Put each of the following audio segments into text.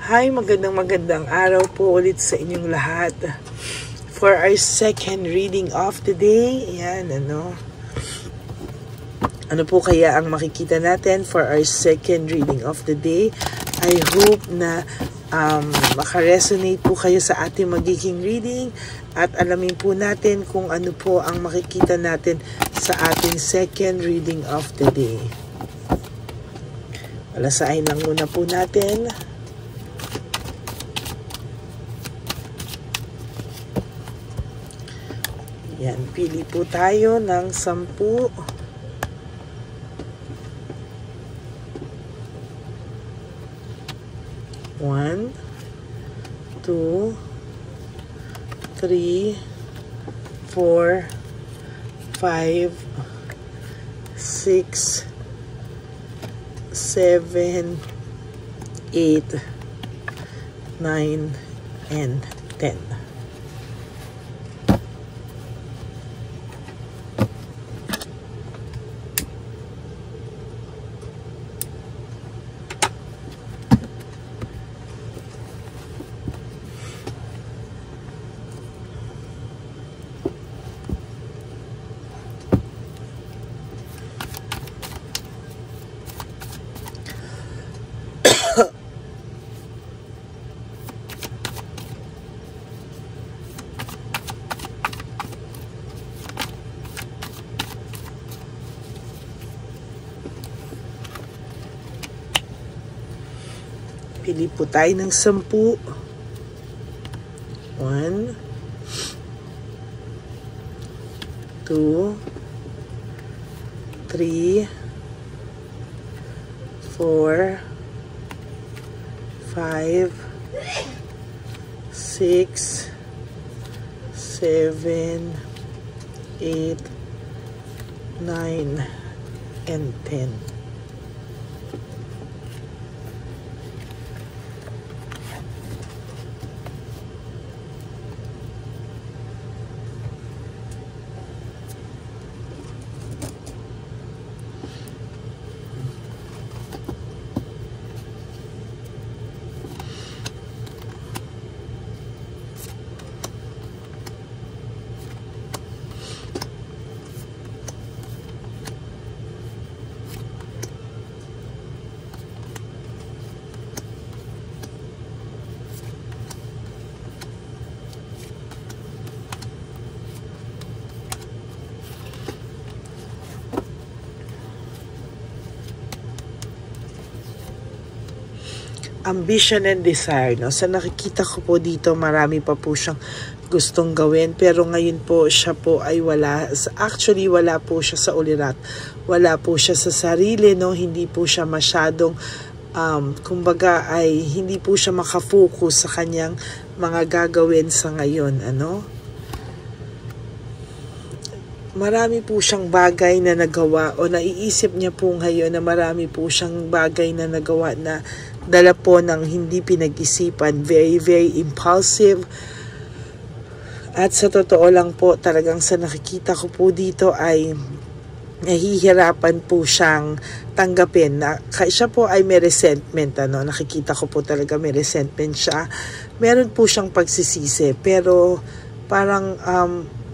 Hi, magandang araw po ulit sa inyong lahat. For our second reading of the day, ayan, ano po kaya ang makikita natin for our second reading of the day? I hope na makaresonate po kayo sa ating magiging reading at alamin po natin kung ano po ang makikita natin sa ating second reading of the day. Alasain lang muna po natin. Yan, pili po tayo ng 10. 1, 2, 3, 4, 5, 6, 7, 8, 9, and 10. Pili po tayo ng 10. 1, 2, 3, 4, 5, 6, 7, 8, 9, and 10. Ambition and desire, no? Sa nakikita ko po dito, marami pa po siyang gustong gawin, pero ngayon po siya po ay wala. Actually, wala po siya sa ulirat. Wala po siya sa sarili, no? Hindi po siya masyadong kumbaga ay hindi po siya makafocus sa kanyang mga gagawin sa ngayon, Marami po siyang bagay na nagawa o naiisip niya po ngayon na marami po siyang bagay na nagawa na dala po ng hindi pinag-isipan. Very, very impulsive. At sa totoo lang po, talagang sa nakikita ko po dito ay nahihirapan po siyang tanggapin. Siya po ay may resentment. Nakikita ko po talaga may resentment siya. Meron po siyang pagsisisi. Pero parang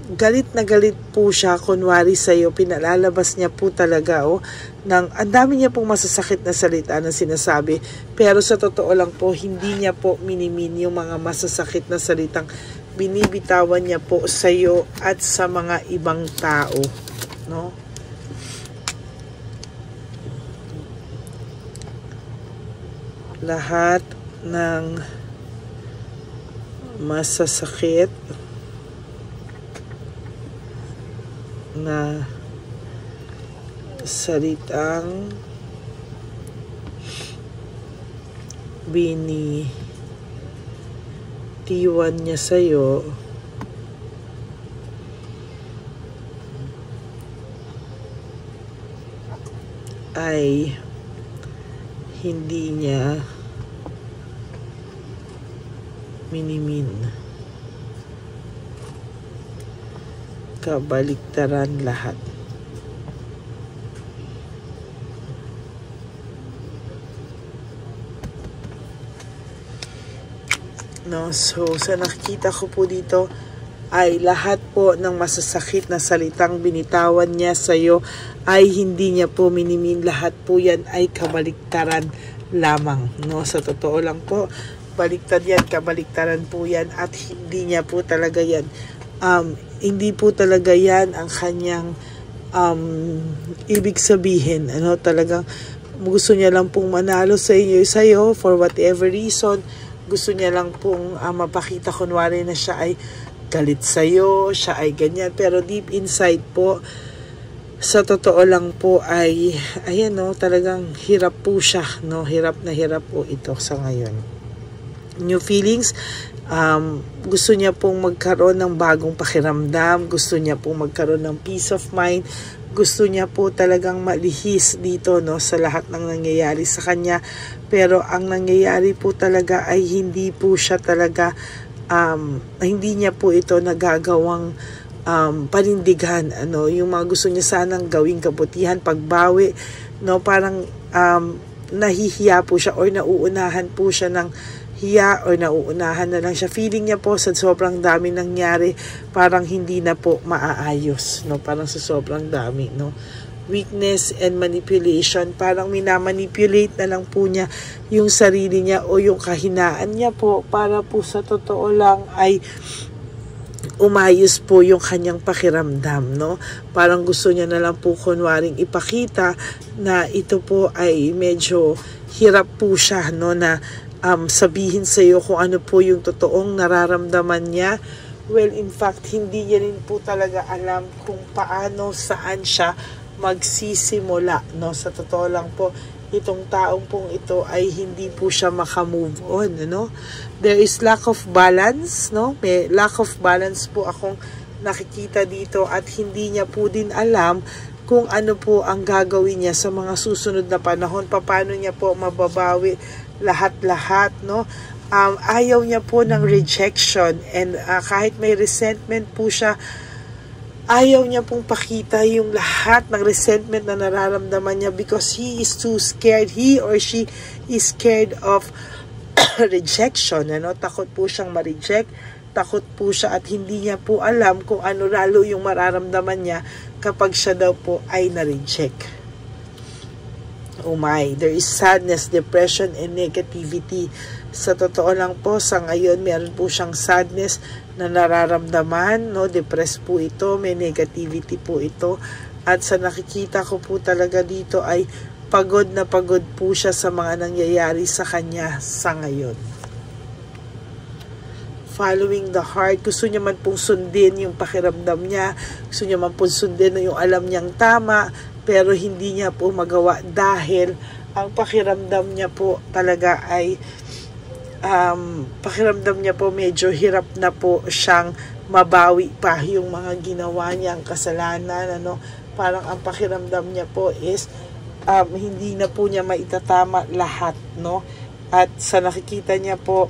galit na galit po siya, kunwari sa'yo, pinalalabas niya po talaga, ang dami niya pong masasakit na salita na sinasabi, pero sa totoo lang po, hindi niya po minimin yung mga masasakit na salitang binibitawan niya po sa'yo at sa mga ibang tao, no? Lahat ng masasakit na salitang binitiwan niya sa'yo ay hindi niya minimin. Kabaliktaran lahat. no? So sa nakikita ko po dito ay lahat po ng masasakit na salitang binitawan niya sa iyo ay hindi niya po minimin. Lahat po yan ay kabaliktaran lamang, no? Sa totoo lang po, baliktad yan, kabaliktaran po yan, at hindi niya po talaga yan, hindi po talaga yan ang kanyang ibig sabihin, ano? Talagang gusto niya lang pong manalo sa iyo for whatever reason. Gusto niya lang pong mapakita kunwari na siya ay galit sa'yo, siya ay ganyan. Pero deep inside po, sa totoo lang po ay, ayan, no, talagang hirap po siya, no? Hirap na hirap po ito sa ngayon. New feelings, gusto niya pong magkaroon ng bagong pakiramdam, gusto niya pong magkaroon ng peace of mind, gusto niya po talagang malihis dito, no, sa lahat ng nangyayari sa kanya. Pero ang nangyayari po talaga ay hindi po siya talaga, hindi niya po ito nagagawang panindigan, ano, yung mga gusto niya sanang gawing kabutihan, pagbawi, no, parang nahihiya po siya or nauunahan po siya ng hiya or nauunahan na lang siya. Feeling niya po sa sobrang dami nangyari, parang hindi na po maaayos, no, parang sa sobrang dami, no. Weakness and manipulation, parang minamanipulate na lang po niya yung sarili niya o yung kahinaan niya po para po sa totoo lang ay umayos po yung kanyang pakiramdam, no? Parang gusto niya na lang po kunwaring ipakita na ito po ay medyo hirap po siya, no, na sabihin sa iyo kung ano po yung totoong nararamdaman niya. Well, in fact, hindi niya rin po talaga alam kung paano, saan siya magsisimula, no? Sa totoo lang po, itong taong pong ito ay hindi po siya makamove on, no? There is lack of balance, no? May lack of balance po akong nakikita dito, at hindi niya po din alam kung ano po ang gagawin niya sa mga susunod na panahon. Paano niya po mababawi lahat-lahat, no? Ayaw niya po ng rejection, and kahit may resentment po siya, ayaw niya pong pakita yung lahat ng resentment na nararamdaman niya because he is too scared. He or she is scared of rejection, ano? Takot po siyang ma-reject, takot po siya, at hindi niya po alam kung ano lalo yung mararamdaman niya kapag siya daw po ay na-reject. Oh my, there is sadness, depression, and negativity. Sa totoo lang po, sa ngayon, meron po siyang sadness na nararamdaman, no? Depressed po ito, may negativity po ito. At sa nakikita ko po talaga dito ay pagod na pagod po siya sa mga nangyayari sa kanya sa ngayon. Following the heart, gusto niya man pong sundin yung pakiramdam niya, gusto niya man pong sundin yung alam niyang tama, pero hindi niya po magawa dahil ang pakiramdam niya po talaga ay pakiramdam niya po medyo hirap na po siyang mabawi pa yung mga ginawa niyang kasalanan, ano? Parang ang pakiramdam niya po is hindi na po niya maitatama lahat, no? At sa nakikita niya po,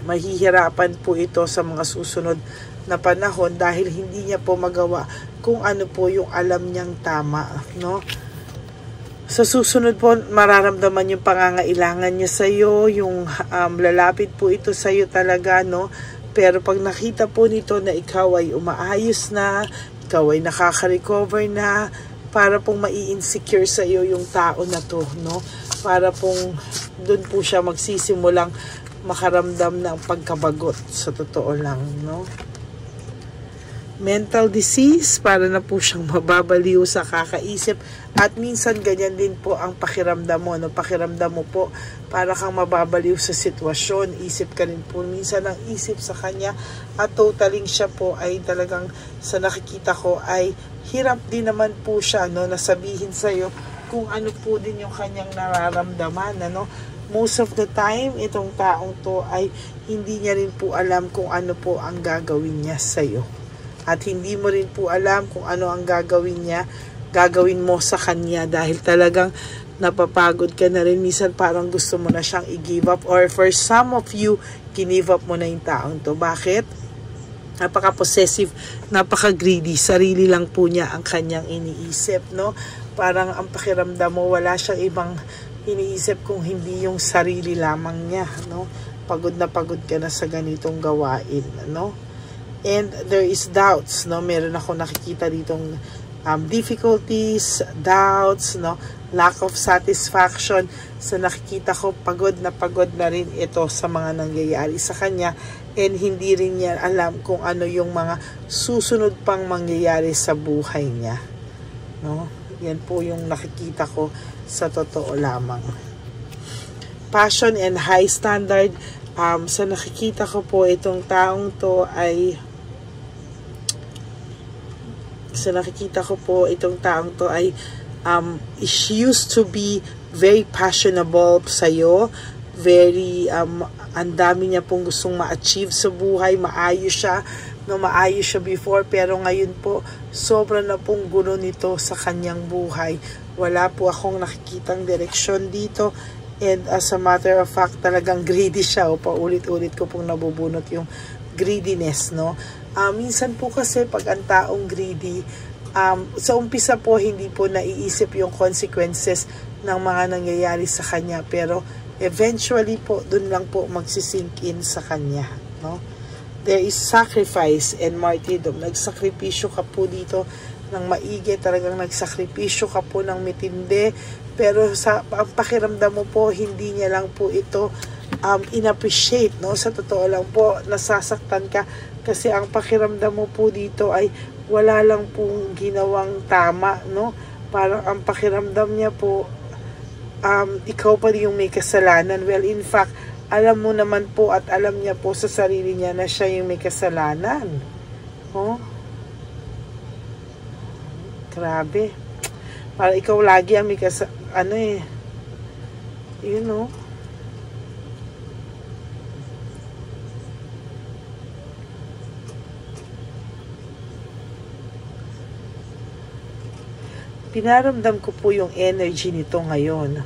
mahihirapan po ito sa mga susunod na panahon dahil hindi niya po magawa kung ano po yung alam niyang tama, no? Sa susunod po, mararamdaman yung pangangailangan niya sa iyo, yung lalapit po ito sa iyo talaga, no? Pero pag nakita po nito na ikaw ay umaayos na, ikaw ay nakaka-recover na, para pong mai-insecure sa iyo yung tao na to, no? Para pong doon po siya magsisimulang makaramdam ng pagkabagot, sa totoo lang, no? Mental disease, para na po siyang mababaliw sa kakaisip, at minsan ganyan din po ang pakiramdam mo, no? Pakiramdam mo po para kang mababaliw sa sitwasyon, isip ka rin po minsan ang isip sa kanya, at totaling siya po ay talagang sa nakikita ko ay hirap din naman po siya, no, nasabihin sa iyo kung ano po din yung kanyang nararamdaman, ano? Most of the time, itong taong to ay hindi niya rin po alam kung ano po ang gagawin niya sa iyo. At hindi mo rin po alam kung ano ang gagawin mo sa kanya, dahil talagang napapagod ka na rin. Minsan parang gusto mo na siyang i-give up, or for some of you, give up mo na yung taong to. Bakit? Napaka-possessive, napaka-greedy. Sarili lang po niya ang kanyang iniisip, no? Parang ang pakiramdam mo, wala siyang ibang iniisip kung hindi yung sarili lamang niya, no? pagod ka na sa ganitong gawain, no? And there is doubts, no? Meron ako nakikita ditong difficulties, doubts, no? Lack of satisfaction. So nakikita ko pagod na rin ito sa mga nangyayari sa kanya, and hindi rin niya alam kung ano yung mga susunod pang mangyayari sa buhay niya, no? Yan po yung nakikita ko sa totoo lamang. Passion and high standard. Sa nakikita ko po, itong taong to ay she used to be very passionable sa'yo, very ang dami niya pong gustong ma-achieve sa buhay, maayos siya before, pero ngayon po sobra na pong gulo nito sa kanyang buhay. Wala po akong nakikitang direksyon dito, and as a matter of fact, talagang greedy siya. O paulit-ulit ko pong nabubunot yung greediness, no? Minsan po kasi pag ang taong greedy, sa umpisa po hindi po naiisip yung consequences ng mga nangyayari sa kanya, pero eventually po dun lang po magsisink in sa kanya, no? There is sacrifice and martyrdom. Nagsakripisyo ka po dito ng maigi, talagang nagsakripisyo ka po ng mitindi, pero ang pakiramdam mo po, hindi niya lang po ito inappreciate, no? Sa totoo lang po, nasasaktan ka kasi ang pakiramdam mo po dito ay wala lang pong ginawang tama, no? Parang ang pakiramdam niya po, ikaw pa yung may kasalanan. Well, in fact, alam mo naman po at alam niya po sa sarili niya na siya yung may kasalanan. Oh? Grabe. Parang ikaw lagi ang may you know. Pinaramdam ko po yung energy nito ngayon.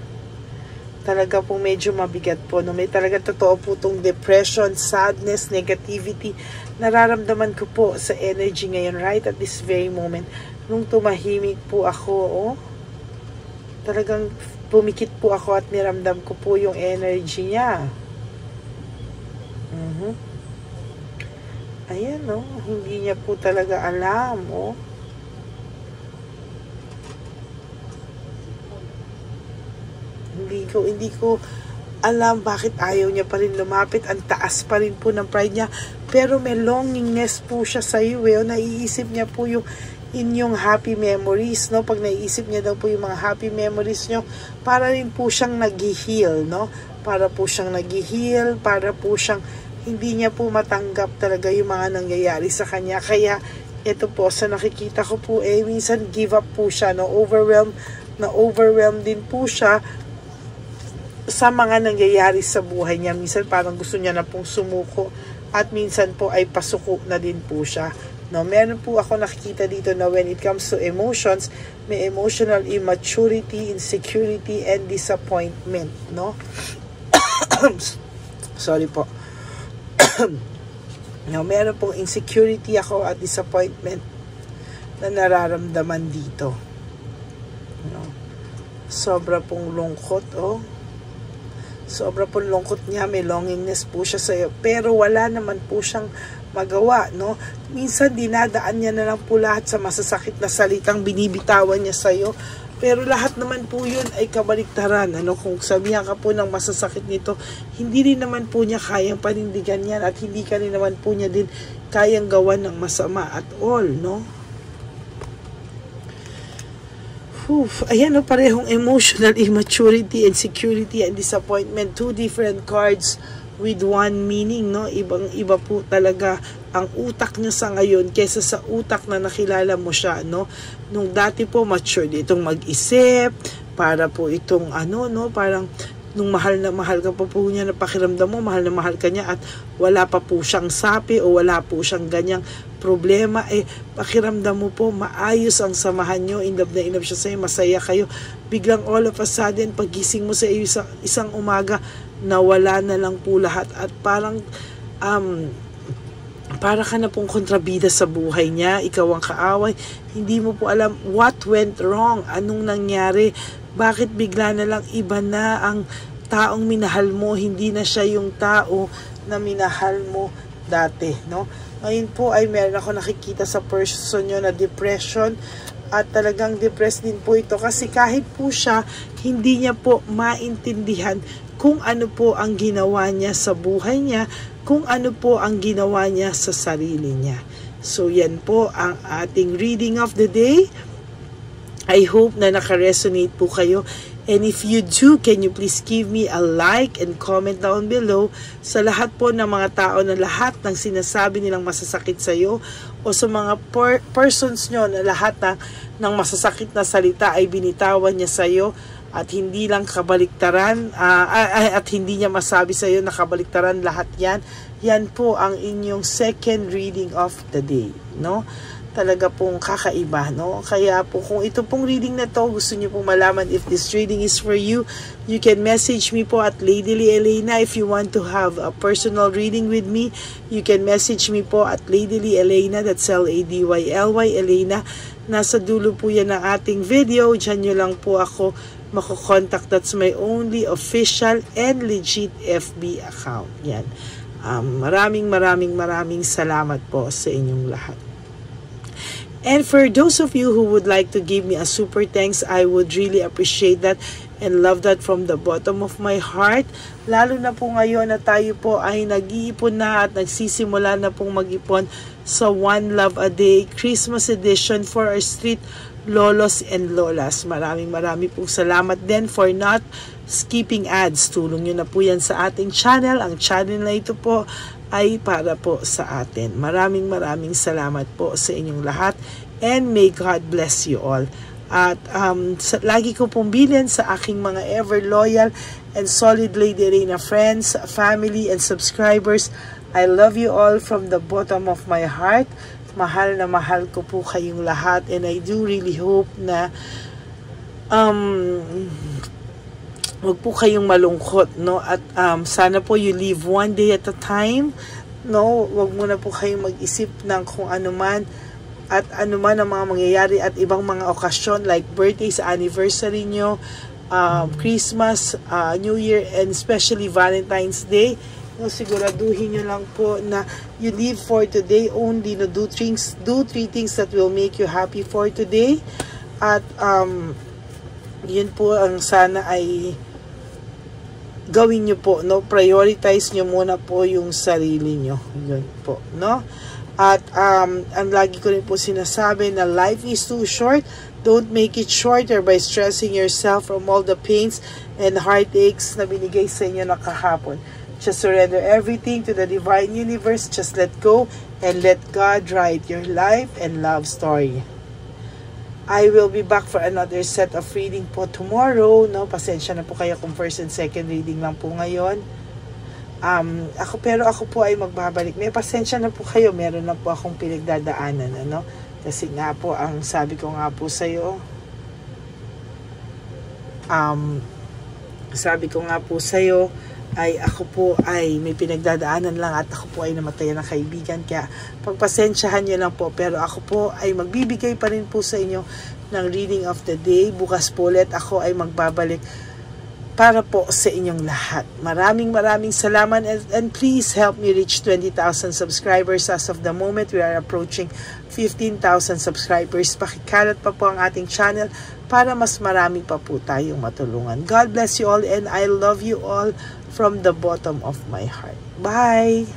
Talaga po medyo mabigat po, no? May talaga totoo po itong depression, sadness, negativity. Nararamdaman ko po sa energy ngayon, right at this very moment. Nung tumahimik po ako, oh, talagang pumikit po ako at niramdam ko po yung energy niya. Ayan, no? Hindi niya po talaga alam, oh. Hindi ko alam bakit ayaw niya pa rin lumapit. Ang taas pa rin po ng pride niya, pero may longingness po siya sa iyo, eh. Naiisip niya po yung inyong happy memories, no? Pag naiisip niya daw po yung mga happy memories niyo, para rin po siyang nag-heal, no? Para po siyang nag-heal, para po siyang hindi niya po matanggap talaga yung mga nangyayari sa kanya. Kaya ito po, sa nakikita ko po, minsan give up po siya, no? Overwhelmed din po siya sa mga nangyayari sa buhay niya. Minsan parang gusto niya na pong sumuko, at minsan po ay pasuko na din po siya, no? Meron po ako nakikita dito na when it comes to emotions, may emotional immaturity, insecurity, and disappointment, no? Sorry po. No, meron pong insecurity ako at disappointment na nararamdaman dito, no? Sobra pong lungkot, oh. Sobra pong lungkot niya, may longingness po siya sa iyo, pero wala naman po siyang magawa, no? Minsan dinadaan niya na lang po lahat sa masasakit na salitang binibitawan niya sa iyo, pero lahat naman po yun ay kabaliktaran, ano? Kung sabihan ka po ng masasakit nito, hindi rin naman po niya kayang panindigan yan, at hindi ka rin naman po niya din kayang gawan ng masama at all, no? Ayan, no, parehong emotional immaturity, insecurity, and disappointment. Two different cards with one meaning, no? Ibang-iba po talaga ang utak niya sa ngayon kaysa sa utak na nakilala mo siya, no? Nung dati po, matured itong mag-isip, para po itong no? Parang nung mahal ka pa po niya, na pakiramdam mo, mahal na mahal ka niya, at wala pa po siyang sapi o wala po siyang ganyang problema, pakiramdam mo po maayos ang samahan nyo, in love na in love siya sa'yo, masaya kayo. Biglang all of a sudden, pagising mo sa iyo isang umaga, nawala na lang po lahat, at parang para ka na pong kontrabida sa buhay niya, ikaw ang kaaway, hindi mo po alam what went wrong, anong nangyari, bakit bigla na lang iba na ang taong minahal mo, hindi na siya yung tao na minahal mo dati, no? Ngayon po ay meron ako nakikita sa person nyo na depression, at talagang depressed din po ito kasi kahit po siya, hindi niya po maintindihan kung ano po ang ginawa niya sa buhay niya, kung ano po ang ginawa niya sa sarili niya. So yan po ang ating reading of the day. I hope na naka-resonate po kayo. And if you do, can you please give me a like and comment down below sa lahat po ng mga tao na lahat ng sinasabi nilang masasakit sa iyo, o sa mga persons nyo na lahat ng masasakit na salita ay binitawan niya sa iyo at hindi lang kabaliktaran, at hindi niya masabi sa iyo na kabaliktaran lahat yan. Yan po ang inyong second reading of the day, no? Talaga pong kakaiba, no? Kaya po kung ito pong reading na to, gusto niyo pong malaman if this reading is for you, you can message me po at Ladyly Elena. If you want to have a personal reading with me, you can message me po at Ladyly Elena, that's Ladyly Elena. Nasa dulo po yan ng ating video, dyan nyo lang po ako makokontak. That's my only official and legit FB account. Yan. Maraming salamat po sa inyong lahat. And for those of you who would like to give me a super thanks, I would really appreciate that and love that from the bottom of my heart. Lalo na po ngayon na tayo po ay nag-iipon na at nagsisimula na pong mag-ipon sa One Love a Day Christmas edition for our street lolos and lolas. Maraming pong salamat din for not skipping ads. Tulong nyo na po yan sa ating channel. Ang channel na ito po ay para po sa atin. Maraming salamat po sa inyong lahat, and may God bless you all. At lagi ko pong bilin sa aking mga ever loyal and solid Lady Elena friends, family, and subscribers. I love you all from the bottom of my heart. Mahal na mahal ko po kayong lahat, and I do really hope na wag po kayong malungkot, no? At sana po you live one day at a time, no? Wag muna po kayong mag-isip ng kung ano man at ano man ang mga mangyayari at ibang mga okasyon like birthdays, anniversary nyo, Christmas, New Year, and especially Valentine's Day. No, siguraduhin nyo lang po na you live for today only, no? Do three things that will make you happy for today. At yun po ang sana ay gawin nyo po, no? Prioritize nyo muna po yung sarili nyo. Yun po, no? At ang lagi ko rin po sinasabi na life is too short. Don't make it shorter by stressing yourself from all the pains and heartaches na binigay sa inyo na kahapon. Just surrender everything to the divine universe. Just let go and let God write your life and love story. I will be back for another set of reading po tomorrow, no? Pasensya na po kayo kung first and second reading lang po ngayon. Pero ako po ay magbabalik. May pasensya na po kayo, meron na po akong pinagdadaanan, ano? Kasi nga po, ang sabi ko nga po sa'yo, ay ako po ay may pinagdadaanan lang at ako po ay namatayan ng kaibigan, kaya pagpasensyahan nyo lang po. Pero ako po ay magbibigay pa rin po sa inyo ng reading of the day. Bukas po ulit ako ay magbabalik para po sa inyong lahat. Maraming salamat, and please help me reach 20,000 subscribers. As of the moment, we are approaching 15,000 subscribers. Pakikalat pa po ang ating channel para mas marami pa po tayong matulungan. God bless you all, and I love you all from the bottom of my heart. Bye!